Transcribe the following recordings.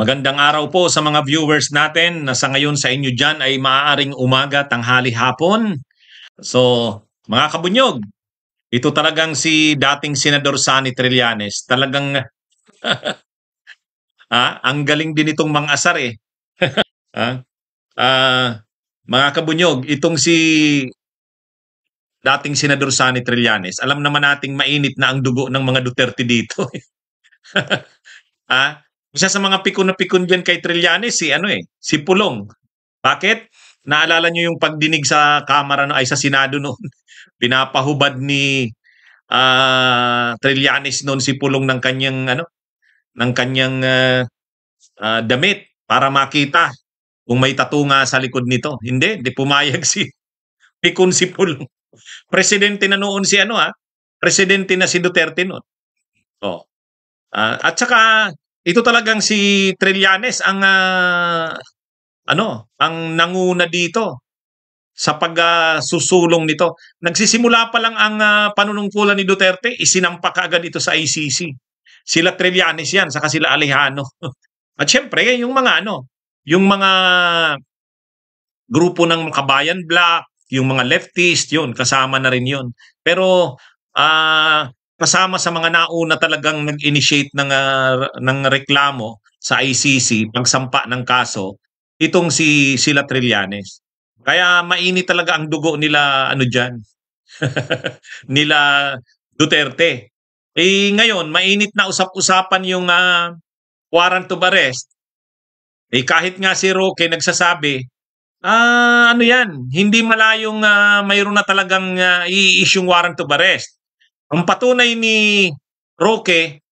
Magandang araw po sa mga viewers natin na sa ngayon sa inyo dyan ay maaaring umaga, tanghali, hapon. So, mga kabunyog, ito talagang si dating Senador Sonny Trillanes. Talagang ang galing din itong mga asar eh. Ah, mga kabunyog, itong si dating Senador Sonny Trillanes, alam naman nating mainit na ang dugo ng mga Duterte dito. Isa sa mga pikon na pikon dyan kay Trillanes, si Pulong. Bakit? Naalala nyo yung pagdinig sa Kamara no, ay sa Senado noon. Pinapahubad ni Trillanes noon si Pulong ng kanyang damit para makita kung may tatunga sa likod nito. Hindi, di pumayag si pikon si Pulong. Presidente na noon Presidente na si Duterte noon. Oh. At saka ito talagang si Trillanes ang ang nanguna dito sa pagsusulong nito. Nagsisimula pa lang ang panunungkulan ni Duterte, isinampa kaagad ito sa ICC. Sila Trillanes yan, saka sila Alejano. At syempre, yung mga grupo ng Kabayan Black, yung mga leftist, yun, kasama na rin yun. Pero kasama sa mga nauna talagang nag-initiate ng reklamo sa ICC, pagsampa ng kaso, itong sila Trillanes. Kaya mainit talaga ang dugo nila diyan. Nila Duterte. Ngayon mainit na usap-usapan yung warrant of arrest. Kahit nga si Roque nagsasabi, hindi malayong mayroon na talagang i-issue warrant of arrest. Ang patunay ni Roque,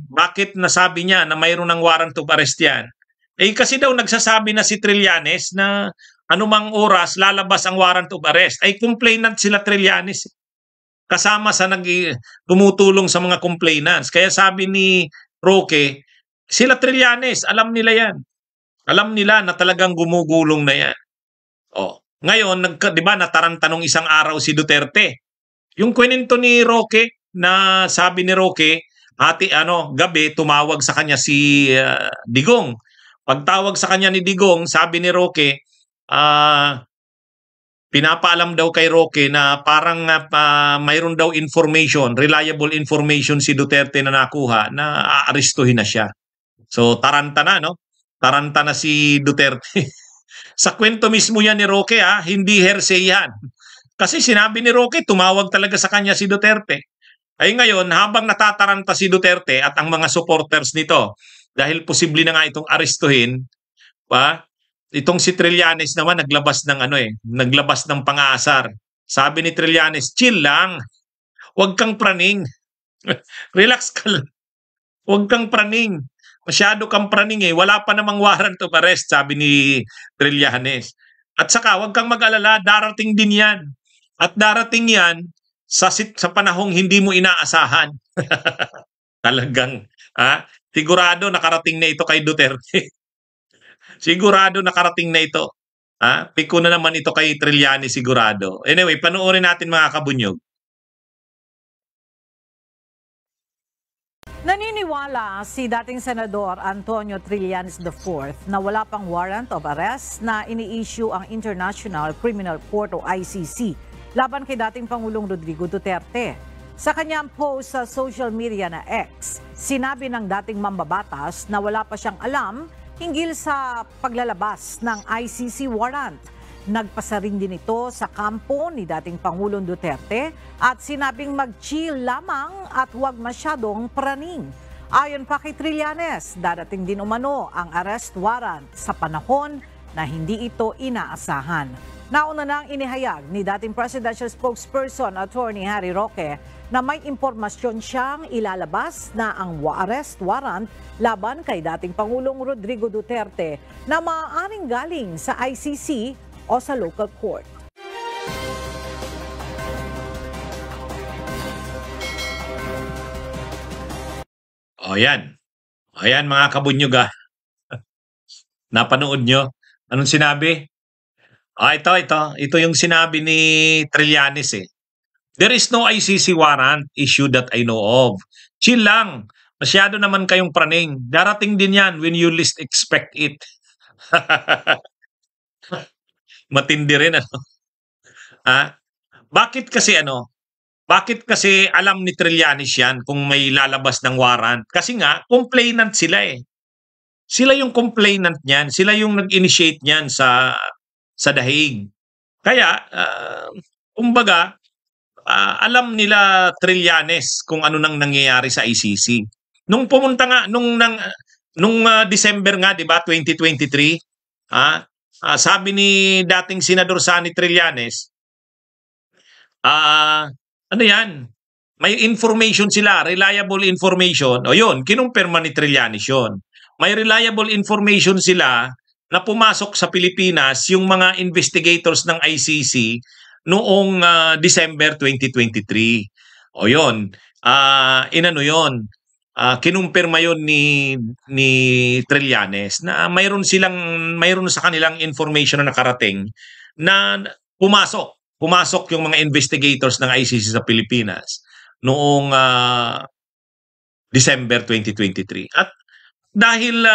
bakit nasabi niya na mayroon ng warrant of arrest yan? Kasi daw nagsasabi na si Trillanes na anumang oras lalabas ang warrant of arrest. Complainant sila Trillanes. Kasama sa tumutulong sa mga complainants. Kaya sabi ni Roque, sila Trillanes, alam nila yan. Alam nila na talagang gumugulong na yan. Ngayon, di ba nataranta nung isang araw si Duterte. Yung kwento ni Roque, na sabi ni Roque, gabi tumawag sa kanya si Digong. Pagtawag sa kanya ni Digong, sabi ni Roque, pinapaalam daw kay Roque na parang mayroon daw information, reliable information si Duterte na nakuha na aarestuhin na siya. So taranta na, no? Taranta na si Duterte. Sa kwento mismo yan ni Roque, hindi hearsay yan. Kasi sinabi ni Roque, tumawag talaga sa kanya si Duterte. Ngayon, habang natataranta si Duterte at ang mga supporters nito, dahil posible na nga itong arestuhin, itong si Trillanes naman naglabas ng pang-aasar. Sabi ni Trillanes, chill lang. Huwag kang praning. Relax ka lang. Huwag kang praning. Masyado kang praning Wala pa namang warrant of arrest, sabi ni Trillanes. At saka, huwag kang mag-alala, darating din yan. At darating yan sa panahong hindi mo inaasahan. Talagang, sigurado nakarating na ito kay Duterte. Sigurado nakarating na ito. Piko na naman ito kay Trillanes sigurado. Anyway, panoorin natin mga kabunyog. Naniniwala si dating Senador Antonio Trillanes IV na wala pang warrant of arrest na ini-issue ang International Criminal Court o ICC laban kay dating Pangulong Rodrigo Duterte. Sa kanyang post sa social media na X, sinabi ng dating mambabatas na wala pa siyang alam hinggil sa paglalabas ng ICC warrant. Nagpasa rin din ito sa kampo ni dating Pangulong Duterte at sinabing mag-chill lamang at huwag masyadong praning. Ayon pa kay Trillanes, dadating din umano ang arrest warrant sa panahon na hindi ito inaasahan. Nauna nang inihayag ni dating Presidential Spokesperson Attorney Harry Roque na may impormasyon siyang ilalabas na ang arrest warrant laban kay dating Pangulong Rodrigo Duterte na maaaring galing sa ICC o sa local court. Yan. Ayan mga kabunyog Napanood nyo? Anong sinabi? Ito yung sinabi ni Trillanes There is no ICC warrant issue that I know of. Chill lang. Masyado naman kayong praning. Darating din yan when you least expect it. Matindi rin, ano? Ha? Bakit kasi bakit kasi alam ni Trillanes yan kung may lalabas ng warrant? Kasi nga, complainant sila eh. Sila yung complainant niyan. Sila yung nag-initiate niyan sa Dahig. Kaya, kumbaga, alam nila Trillanes kung ano nang nangyayari sa ICC. Nung pumunta nga, nung December nga, di ba, 2023, sabi ni dating Senador Sani Trillanes, ano yan, may information sila, reliable information. O yun, kinumpirma ni Trillanes yun. May reliable information sila na pumasok sa Pilipinas yung mga investigators ng ICC noong December 2023. O yun, inano yun, kinumpirma yun ni Trillanes na mayroon sa kanilang information na nakarating na pumasok yung mga investigators ng ICC sa Pilipinas noong December 2023. At dahil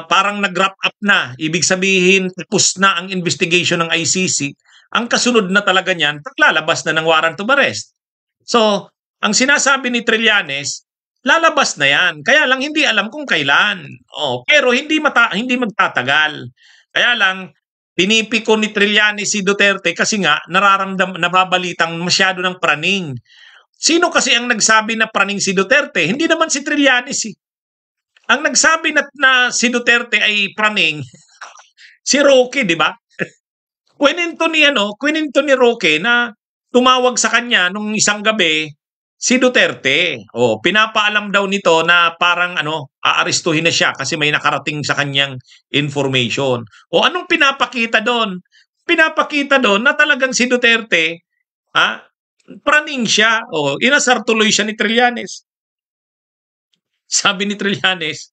parang nag-wrap up na, ibig sabihin tapos na ang investigation ng ICC, ang kasunod na talaga niyan, lalabas na ng warrant of arrest. So, ang sinasabi ni Trillanes, lalabas na yan. Kaya lang hindi alam kung kailan. Pero hindi magtatagal. Kaya lang, pinipiko ni Trillanes si Duterte kasi nga nababalitang masyado ng praning. Sino kasi ang nagsabi na praning si Duterte? Hindi naman si Trillanes eh. Ang nagsabi na si Duterte ay praning, si Roque, di ba? Kwininto ni Roque na tumawag sa kanya nung isang gabi si Duterte. Pinapaalam daw nito na parang aarestuhin na siya kasi may nakarating sa kanyang information. Anong pinapakita doon? Pinapakita doon na talagang si Duterte, praning siya. Inasar tuloy siya ni Trillanes. Sabi ni Trillanes,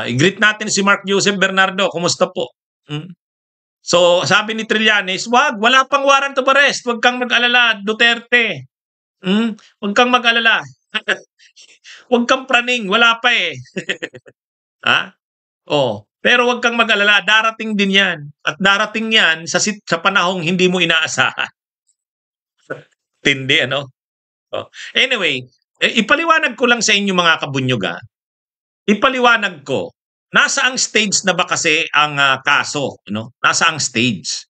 i-greet natin si Mark Joseph Bernardo. Kumusta po? So, sabi ni Trillanes, wala pang warrant of arrest. Huwag kang mag-alala, Duterte. Huwag kang mag-alala. Huwag kang praning, wala pa eh. Pero huwag kang mag-alala, darating din yan. At darating yan sa panahong hindi mo inaasahan. Tindi, Anyway, ipaliwanag ko lang sa inyo mga kabunyog. Ipaliwanag ko. Nasa ang stage na ba kasi ang kaso? Nasa ang stage.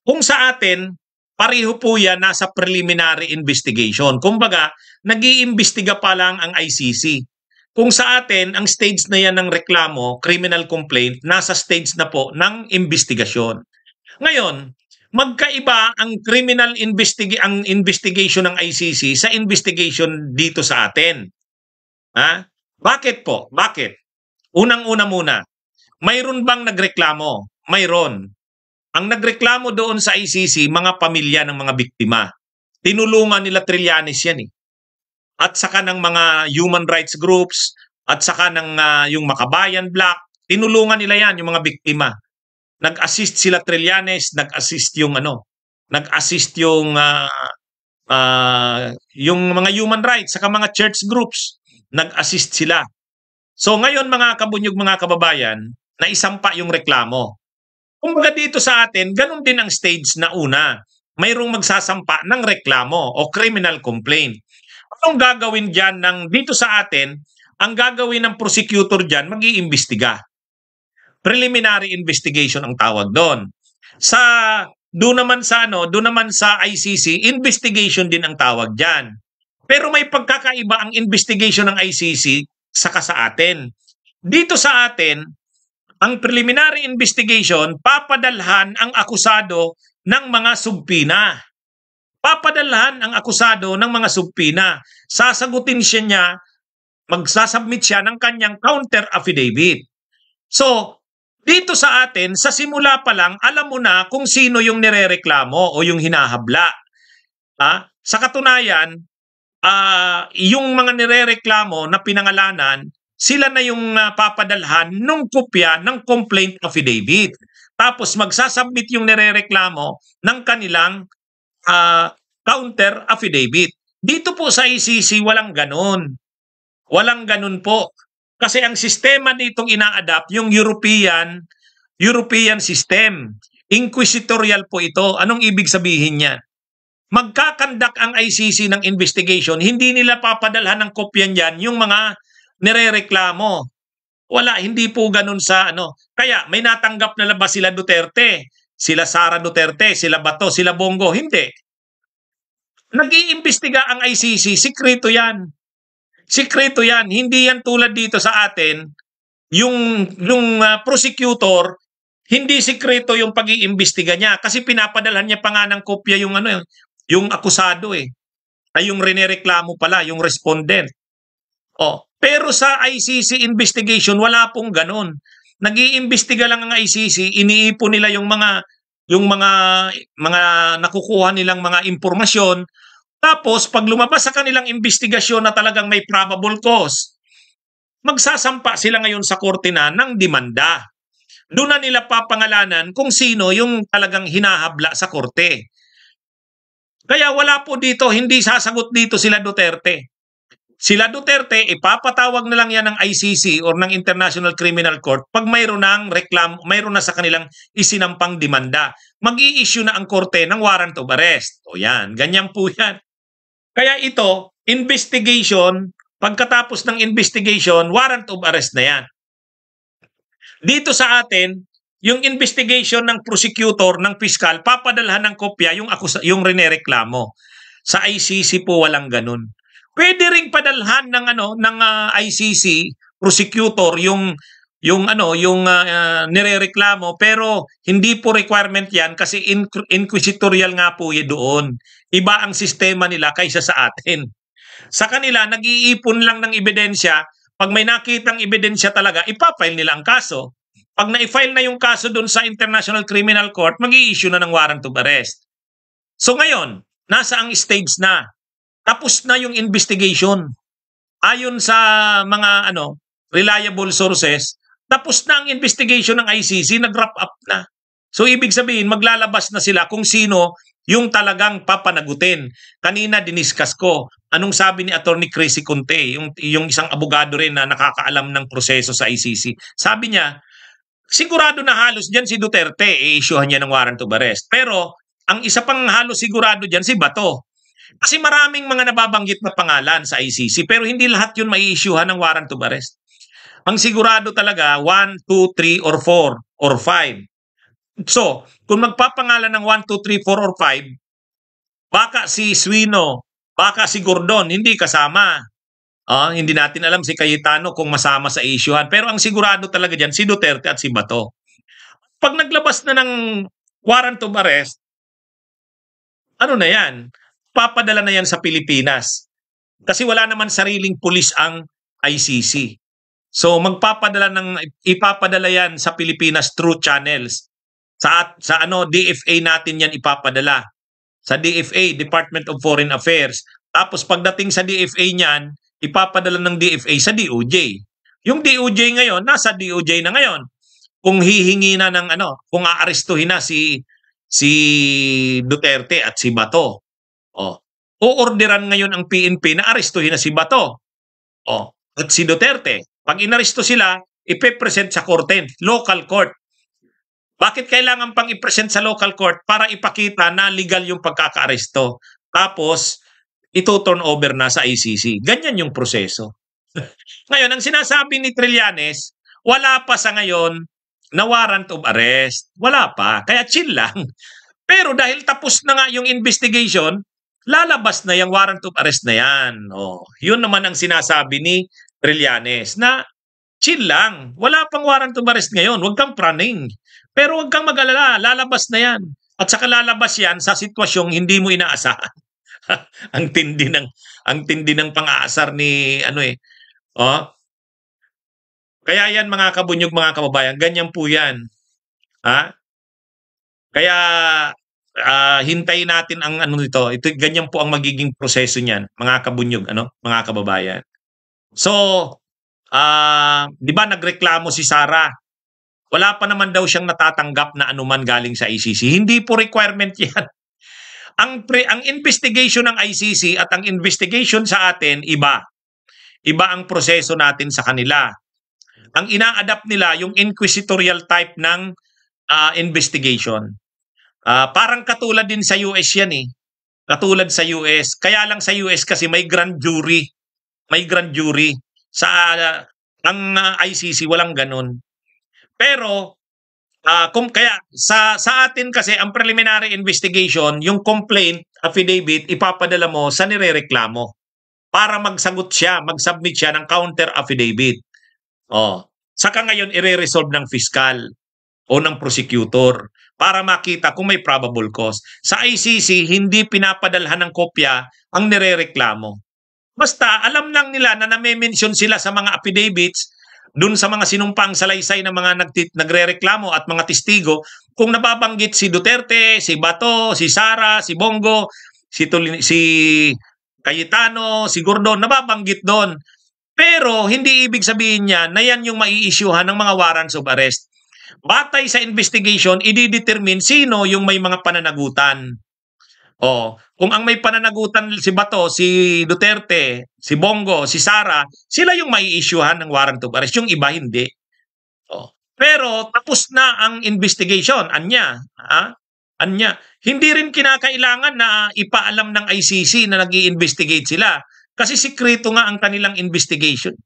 Kung sa atin, pareho po yan nasa preliminary investigation. Kumbaga, nag-iimbestiga pa lang ang ICC. Kung sa atin, ang stage na yan ng reklamo, criminal complaint, nasa stage na po ng investigasyon. Ngayon, magkaiba ang ang investigation ng ICC sa investigation dito sa atin. Bakit po? Bakit? Unang-una muna, mayroon bang nagreklamo? Mayroon. Ang nagreklamo doon sa ICC, mga pamilya ng mga biktima. Tinulungan nila Trillanes yan eh. At saka ng mga human rights groups, at saka ng yung Makabayan Black, tinulungan nila yan, yung mga biktima. Nag-assist sila Trillanes, nag-assist yung mga human rights, saka mga church groups, nag-assist sila. So ngayon mga kabunyog, mga kababayan, naisampa yung reklamo. Kumbaga dito sa atin, ganun din ang stage na una. Mayroong magsasampa ng reklamo o criminal complaint. Anong gagawin dyan dito sa atin? Ang gagawin ng prosecutor dyan, mag-iimbestiga. Preliminary investigation ang tawag doon. Doon naman sa ICC, investigation din ang tawag dyan. Pero may pagkakaiba ang investigation ng ICC saka sa atin. Dito sa atin, ang preliminary investigation, papadalhan ang akusado ng mga subpina. Papadalhan ang akusado ng mga subpina. Sasagutin niya, magsasubmit siya ng kanyang counter affidavit. So, dito sa atin, sa simula pa lang, alam mo na kung sino yung nirereklamo o yung hinahabla. Sa katunayan, yung mga nirereklamo na pinangalanan, sila na yung papadalhan ng kopya ng complaint affidavit. Tapos magsasubmit yung nirereklamo ng kanilang counter affidavit. Dito po sa ICC, walang ganun. Walang ganun po. Kasi ang sistema nitong ina-adapt, yung European system. Inquisitorial po ito. Anong ibig sabihin niyan? Magkakandak ang ICC ng investigation, hindi nila papadalhan ng kopya niyan yung mga nirereklamo. Wala, hindi po ganun sa ano. Kaya may natanggap na ba sila Duterte, sila Sara Duterte, sila Bato, sila Bongo? Hindi. Nag-iimbestiga ang ICC, sikreto yan. Sikreto yan. Hindi yan tulad dito sa atin, yung prosecutor, hindi sikreto yung pag-iimbestiga niya kasi pinapadalhan niya pa nga ng kopya yung ano, yung akusado ay yung rinereklamo pala, yung respondent. Pero sa ICC investigation wala pong ganun. Nag-iimbestiga lang ang ICC, iniipon nila yung mga nakukuha nilang mga impormasyon. Tapos pag lumabas sa kanilang investigasyon na talagang may probable cause, magsasampa sila ngayon sa korte na ng demanda. Doon na nila papangalanan kung sino yung talagang hinahabla sa korte. Kaya wala po dito, hindi sasagot dito sila Duterte. Sila Duterte, ipapatawag na lang yan ng ICC or ng International Criminal Court pag mayroon na sa kanilang isinampang demanda. Mag-i-issue na ang korte ng warrant of arrest. O yan, ganyan po yan. Kaya ito, investigation, pagkatapos ng investigation, warrant of arrest na yan. Dito sa atin, yung investigation ng prosecutor, ng piskal, papadalhan ng kopya yung rinereklamo. Sa ICC po walang ganun. Pwede ring padalhan ng ICC prosecutor yung nirereklamo, pero hindi po requirement yan kasi inquisitorial nga po doon. Iba ang sistema nila kaysa sa atin. Sa kanila, nag-iipon lang ng ebidensya. Pag may nakitang ebidensya talaga, ipafile nila ang kaso. Pag na-file na yung kaso doon sa International Criminal Court, mag-i-issue na ng warrant of arrest. So ngayon, nasa ang stage na. Tapos na yung investigation. Ayon sa mga reliable sources, tapos na ang investigation ng ICC, nag-wrap up na. So ibig sabihin, maglalabas na sila kung sino yung talagang papanagutin. Kanina diniscuss ko, anong sabi ni Attorney Chrissy Conte, yung isang abogado rin na nakakaalam ng proseso sa ICC. Sabi niya, sigurado na halos dyan si Duterte, i-issuehan niya ng warrant of arrest. Pero ang isa pang halos sigurado dyan si Bato. Kasi maraming mga nababanggit na pangalan sa ICC, pero hindi lahat yun mai-issuehan ng warrant of arrest. Ang sigurado talaga, 1, 2, 3, or 4, or 5. So, kung magpapangalan ng 1, 2, 3, 4, or 5, baka si Suino, baka si Gordon, hindi kasama. Hindi natin alam si Cayetano kung masama sa issuehan. Pero ang sigurado talaga dyan, si Duterte at si Bato. Pag naglabas na ng warrant of arrest, ano na yan? Papadala na yan sa Pilipinas. Kasi wala naman sariling pulis ang ICC. So ipapadala yan sa Pilipinas through channels. Sa DFA natin yan ipapadala. Sa DFA, Department of Foreign Affairs. Tapos pagdating sa DFA niyan, ipapadala ng DFA sa DOJ. Yung DOJ ngayon, nasa DOJ na ngayon. Kung hihingi na ng kung aarestuhin na si Duterte at si Bato. Uorderan ngayon ang PNP na arestuhin na si Bato. At si Duterte. Pag inaresto sila, ipe-present sa korte, local court. Bakit kailangan pang i-present sa local court? Para ipakita na legal yung pagkakaaresto. Tapos, ito-turn over na sa ICC. Ganyan yung proseso. Ngayon, ang sinasabi ni Trillanes, wala pa sa ngayon na warrant of arrest. Wala pa. Kaya chill lang. Pero dahil tapos na nga yung investigation, lalabas na yung warrant of arrest na yan. Yun naman ang sinasabi ni Trillanes na chill lang. Wala pang warrant of arrest ngayon. Huwag kang praning. Pero huwag kang mag-alala. Lalabas na yan. At saka lalabas yan sa sitwasyong hindi mo inaasahan. ang tindi ng pang-aasar ni Kaya yan mga kabunyog, mga kababayan, ganyan po yan. Kaya hintayin natin ang nito. Ito ganyan po ang magiging proseso niyan, mga kabunyog, mga kababayan. So, di ba nagreklamo si Sara? Wala pa naman daw siyang natatanggap na anuman galing sa ICC. Hindi po requirement yan. ang investigation ng ICC at ang investigation sa atin, iba. Iba ang proseso natin sa kanila. Ang ina-adapt nila yung inquisitorial type ng investigation. Parang katulad din sa US yan eh. Katulad sa US. Kaya lang sa US kasi may grand jury. May grand jury. Sa ang ICC walang ganun. Pero kaya sa atin kasi ang preliminary investigation, yung complaint affidavit ipapadala mo sa nirereklamo para magsagot siya, mag-submit siya ng counter affidavit. Saka ngayon ire-resolve ng fiscal o ng prosecutor para makita kung may probable cause. Sa ICC, hindi pinapadalhan ng kopya ang nirereklamo. Basta alam lang nila na name-mention sila sa mga affidavits dun sa mga sinumpang salaysay ng mga nagrereklamo at mga testigo kung nababanggit si Duterte, si Bato, si Sara, si Bongo, si Cayetano, si Gordon, nababanggit doon. Pero hindi ibig sabihin niya na yan yung mai-issuehan ng mga warrants of arrest. Batay sa investigation, i-determine sino yung may mga pananagutan. Kung ang may pananagutan si Bato, si Duterte, si Bongo, si Sara, sila yung mai-issuehan ng warrant of arrest. Yung iba hindi. Pero tapos na ang investigation. Anya. Hindi rin kinakailangan na ipaalam ng ICC na nag-i-investigate sila. Kasi sikreto nga ang kanilang investigation.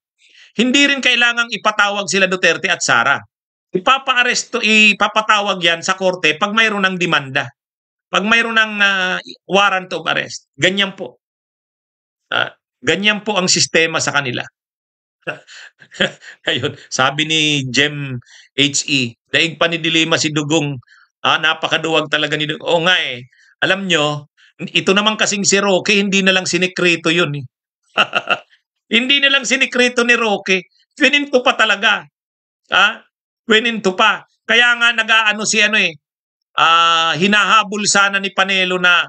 Hindi rin kailangang ipatawag sila Duterte at Sara. Ipapatawag yan sa korte pag mayroon ng demanda. Pag mayroon ng warrant of arrest. Ganyan po. Ganyan po ang sistema sa kanila. Ayun, sabi ni Jem HE, daig pa ni Dilima si Dugong. Napakaduwag talaga ni Dugong. Oo nga eh. Alam nyo, ito naman kasing si Roque, hindi na lang sinikreto yun eh. Hindi na lang sinikreto ni Roque. Pininto pa talaga. Pininto pa. Kaya nga nag-aano si hinahabol sana ni Panelo na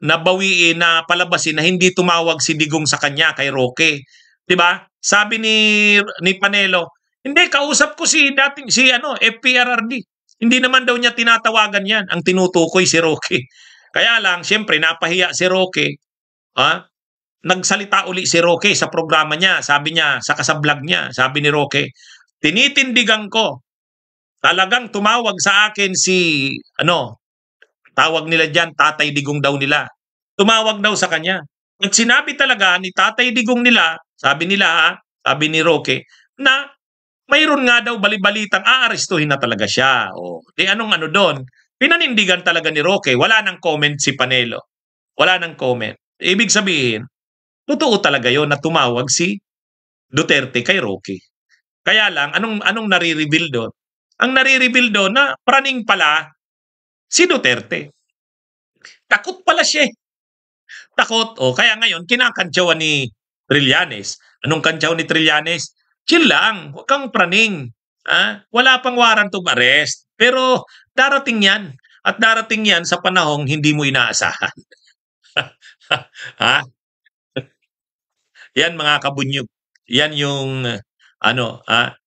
bawiin, na palabasin na hindi tumawag si Digong sa kanya kay Roque. 'Di ba? Sabi ni Panelo, hindi, kausap ko si FPRRD. Hindi naman daw niya tinatawagan yan. Ang tinutukoy si Roque. Kaya lang, siyempre, napahiya si Roque. Nagsalita uli si Roque sa programa niya. Sabi niya, sa kasablog niya, sabi ni Roque, tinitindigan ko. Talagang tumawag sa akin si, tawag nila dyan, Tatay Digong daw nila. Tumawag daw sa kanya. At sinabi talaga ni Tatay Digong nila, sabi ni Roque, na mayroon nga daw balibalitang aarestuhin na talaga siya. Anong doon? Pinanindigan talaga ni Roque. Wala nang comment si Panelo. Wala nang comment. Ibig sabihin, totoo talaga yon na tumawag si Duterte kay Roque. Kaya lang, anong nare-reveal doon? Ang nare-reveal doon na praning pala si Duterte. Takot pala siya. Takot. Kaya ngayon, kinakantsawan ni Trillanes. Anong kantsaw ni Trillanes? Chill lang, huwag kang praning. Wala pang warrant of arrest. Pero darating yan. At darating yan sa panahong hindi mo inaasahan. Yan mga kabunyog. Yan yung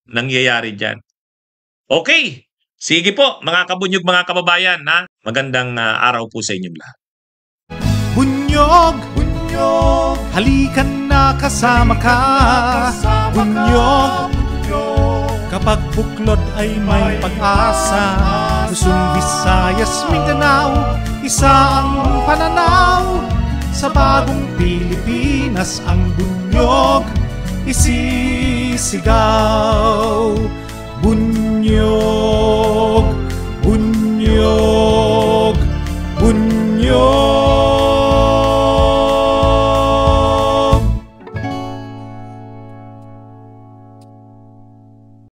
nangyayari dyan. Okay. Sige po mga kabunyog, mga kababayan. Magandang araw po sa inyong lahat. Bunyog, bunyog, halikan na kasama ka. Bunyog, kapag buklod ay may pag-asa. Luzon, Visayas, Mindanao, isa ang pananaw. Sa bagong Pilipinas ang bunyog isisigaw.